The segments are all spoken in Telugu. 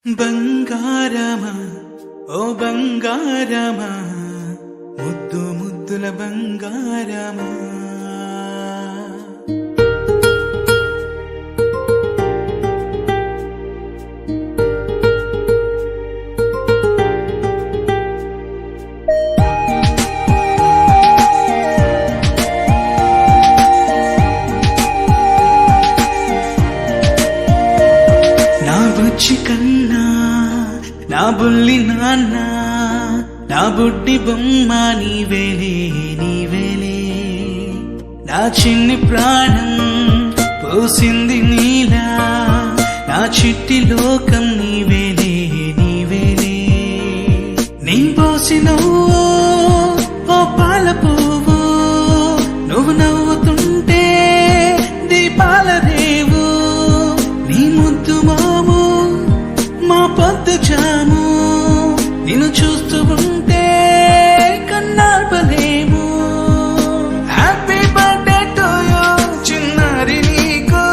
బంగారమా ఓ బంగారమా ముద్దు ముద్దుల బంగారమా నా బుజ్జి కన్నా నా బుల్లి నాన్న నా బుడ్డి బొమ్మ నీవేలే నీవేలే నా చిన్ని ప్రాణం పోసింది నీలా నా చిట్టి లోకం నీవేలే నీవేలే నీ పోసిన ఓ పాల పువ్వు నువ్వు నవ్వుతుంటే దీపాల రేవు నీ ముద్దు మాము మా పొద్దు జాము నిన్ను చూస్తూ ఉంటే కన్నార్పలేము. హ్యాపీ బర్త్డే టు యూ చిన్నారి నీకు,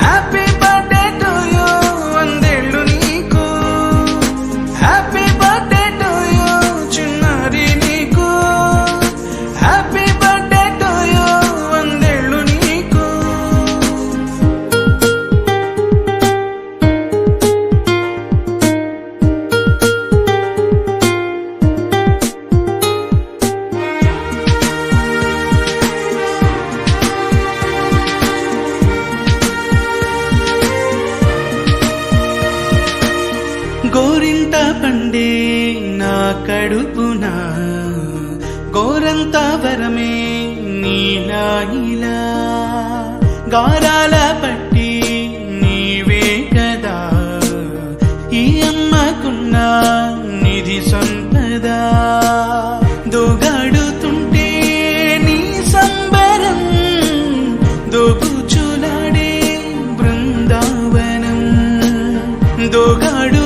హ్యాపీ బర్త్డే టు యూ వందేళ్ళు నీకు, హ్యాపీ బర్త్డే టు యూ చిన్నారి నీకు, హ్యాపీ బర్త్డే టు యూ వందేళ్ళు నీకు. గోరింట పండే నా కడుపున గోరంత వరమే నీలా ఇలా గారాల పట్టి నీవే కదా ఈ అమ్మకున్న నిధి సంపద దోగాడుతుంటే నీ సంబరం దోబుచులాడే బృందావనం దోగాడు